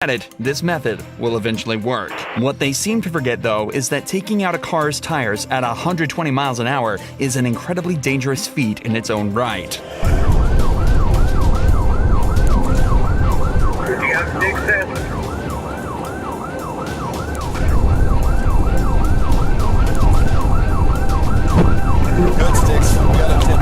at it, this method will eventually work. What they seem to forget, though, is that taking out a car's tires at 120 miles an hour is an incredibly dangerous feat in its own right. Good sticks. We got a 10.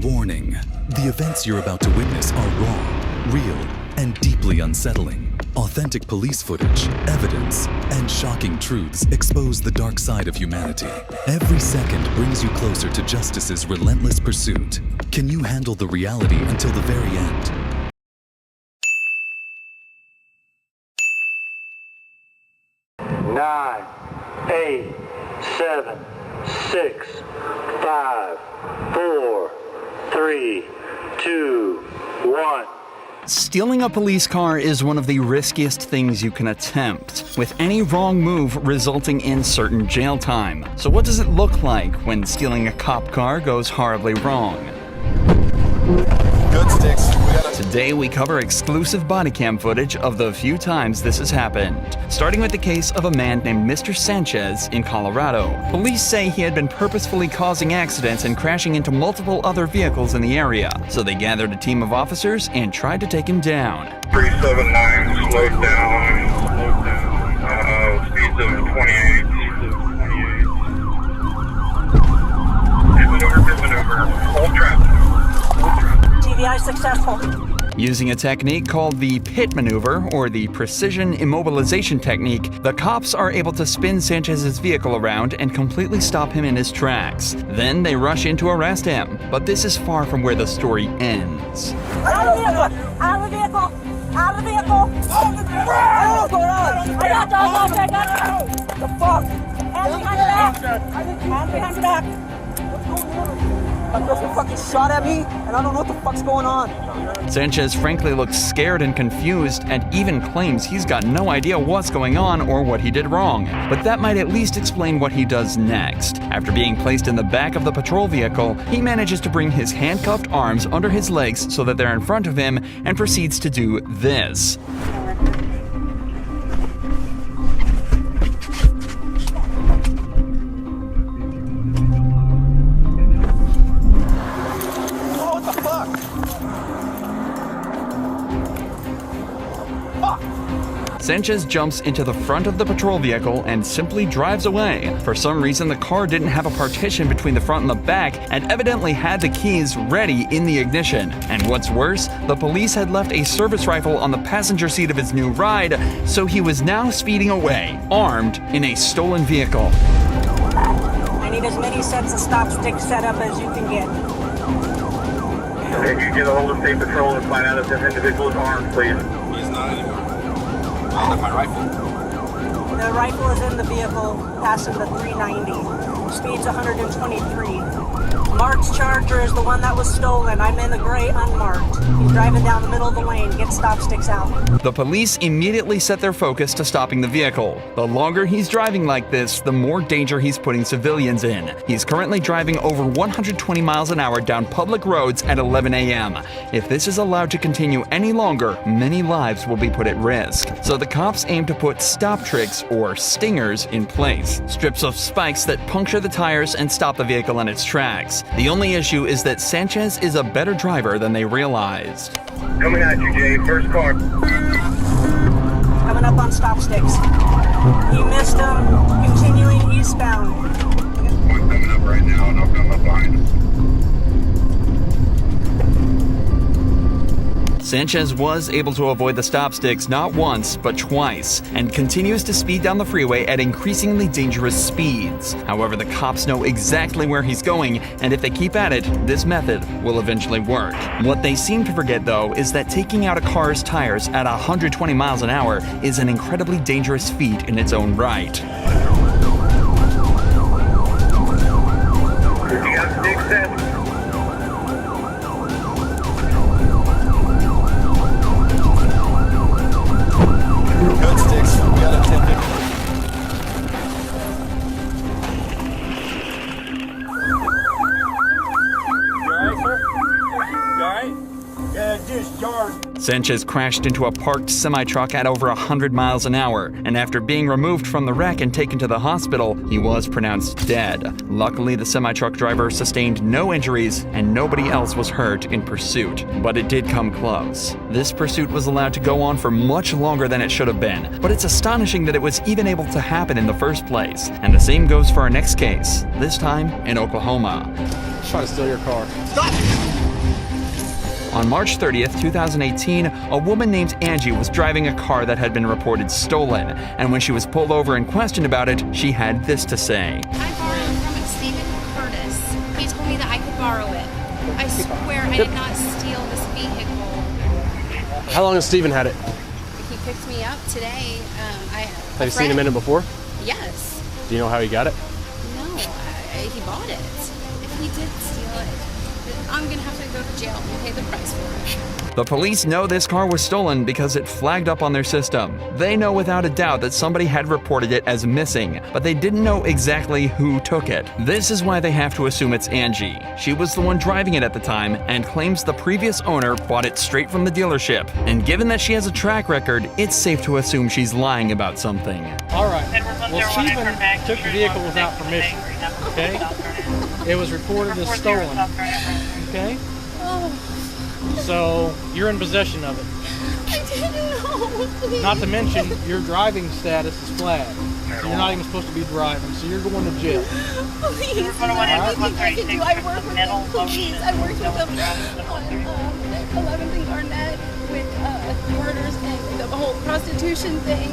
Warning. The events you're about to witness are raw, real, and deeply unsettling. Authentic police footage, evidence, and shocking truths expose the dark side of humanity. Every second brings you closer to justice's relentless pursuit. Can you handle the reality until the very end? Nine, 8, 7, 6, 5, 4, 3, 2, 1. Stealing a police car is one of the riskiest things you can attempt, with any wrong move resulting in certain jail time. So what does it look like when stealing a cop car goes horribly wrong? Good sticks. We got a... Today we cover exclusive body cam footage of the few times this has happened, starting with the case of a man named Mr. Sanchez in Colorado. Police say he had been purposefully causing accidents and crashing into multiple other vehicles in the area, so they gathered a team of officers and tried to take him down. 379, slowed down, speeds of 28. Hit maneuver, hold traffic. TVI successful. Using a technique called the pit maneuver, or the precision immobilization technique, the cops are able to spin Sanchez's vehicle around and completely stop him in his tracks. Then they rush in to arrest him. But this is far from where the story ends. Out of the vehicle! Out of the vehicle! Out of the vehicle! What's going on? I got dogs on back! The fuck? Hands behind your back! Hands behind your back! What's going on? My girlfriend fucking shot at me, and I don't know what the fuck's going on. Sanchez frankly looks scared and confused, and even claims he's got no idea what's going on or what he did wrong. But that might at least explain what he does next. After being placed in the back of the patrol vehicle, he manages to bring his handcuffed arms under his legs so that they're in front of him, and proceeds to do this. Sanchez jumps into the front of the patrol vehicle and simply drives away. For some reason, the car didn't have a partition between the front and the back, and evidently had the keys ready in the ignition. And what's worse, the police had left a service rifle on the passenger seat of his new ride, so he was now speeding away, armed in a stolen vehicle. I need as many sets of stop sticks set up as you can get. Can you get a hold of State Patrol and find out if this individual is armed, please? He's not anymore. I left my rifle. The rifle is in the vehicle, passing the 390. Speed's 123. Marked Charger is the one that was stolen. I'm in the gray unmarked. He's driving down the middle of the lane. Get stop sticks out. The police immediately set their focus to stopping the vehicle. The longer he's driving like this, the more danger he's putting civilians in. He's currently driving over 120 miles an hour down public roads at 11 a.m. If this is allowed to continue any longer, many lives will be put at risk. So the cops aim to put stop tricks, or stingers, in place. Strips of spikes that puncture the tires and stop the vehicle in its tracks. The only issue is that Sanchez is a better driver than they realized. Coming at you, Jay. First car. Coming up on stop sticks. He missed him. Continuing eastbound. One coming up right now, and I'll come up behind him. Sanchez was able to avoid the stop sticks not once, but twice, and continues to speed down the freeway at increasingly dangerous speeds. However, the cops know exactly where he's going, and if they keep at it, this method will eventually work. What they seem to forget, though, is that taking out a car's tires at 120 miles an hour is an incredibly dangerous feat in its own right. You got sticks set? Good sticks. We got a 10. Sanchez crashed into a parked semi-truck at over 100 miles an hour, and after being removed from the wreck and taken to the hospital, he was pronounced dead. Luckily, the semi-truck driver sustained no injuries, and nobody else was hurt in pursuit. But it did come close. This pursuit was allowed to go on for much longer than it should have been, but it's astonishing that it was even able to happen in the first place. And the same goes for our next case, this time in Oklahoma. Try to steal your car. On March 30th, 2018, a woman named Angie was driving a car that had been reported stolen, and when she was pulled over and questioned about it, she had this to say. I borrowed from Stephen Curtis. He told me that I could borrow it. I swear I did not steal this vehicle. How long has Steven had it? He picked me up today. Have you seen him in it before? Yes. Do you know how he got it? No, he bought it. If he did steal it, I'm gonna have to go to jail and pay the price for it. The police know this car was stolen because it flagged up on their system. They know without a doubt that somebody had reported it as missing, but they didn't know exactly who took it. This is why they have to assume it's Angie. She was the one driving it at the time and claims the previous owner bought it straight from the dealership. And given that she has a track record, it's safe to assume she's lying about something. All right. Well, Stephen took the vehicle without permission, okay? It was reported as stolen, okay? So, you're in possession of it. I didn't know. Please. Not to mention, your driving status is flagged. So you're not even supposed to be driving, so you're going to jail. Please, is there anything I can do? I work with them, please. I worked with them on 11th and Garnett with murders and the whole prostitution thing.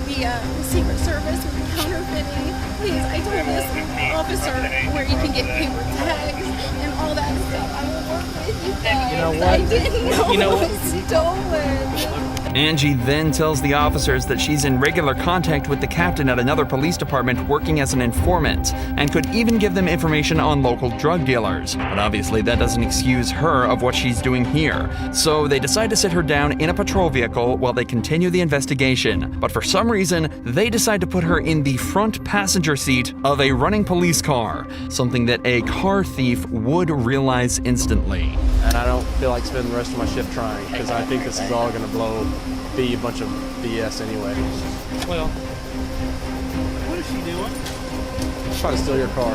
The Secret Service with the counterfeiting. Please, I told this officer where you can get paper tags and all that stuff. I will work with you guys. You know what? I didn't know You know it what? was stolen. Angie then tells the officers that she's in regular contact with the captain at another police department working as an informant, and could even give them information on local drug dealers. But obviously that doesn't excuse her of what she's doing here. So they decide to sit her down in a patrol vehicle while they continue the investigation. But for some reason, they decide to put her in the front passenger seat of a running police car, something that a car thief would realize instantly. And I don't feel like spending the rest of my shift trying, because I think this is all going to be a bunch of BS anyway. Well, what is she doing? Try to steal your car.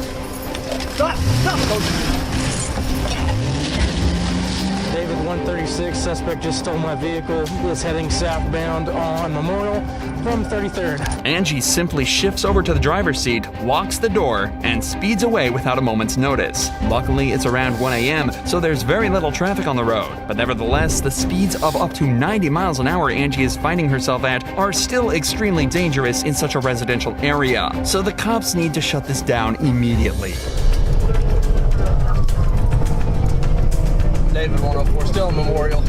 David 136, suspect just stole my vehicle. Was heading southbound on Memorial from 33rd. Angie simply shifts over to the driver's seat, locks the door, and speeds away without a moment's notice. Luckily, it's around 1 a.m., so there's very little traffic on the road. But nevertheless, the speeds of up to 90 miles an hour Angie is finding herself at are still extremely dangerous in such a residential area. So the cops need to shut this down immediately. David 104, still in Memorial.